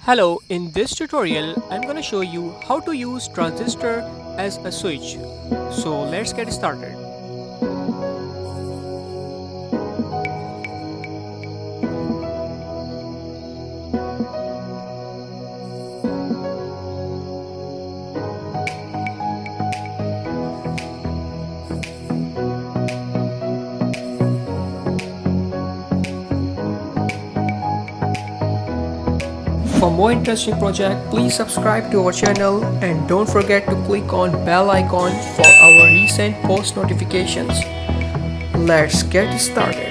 Hello, in this tutorial I'm gonna show you how to use transistor as a switch. So let's get started. For more interesting project, please subscribe to our channel and don't forget to click on bell icon for our recent post notifications. Let's get started.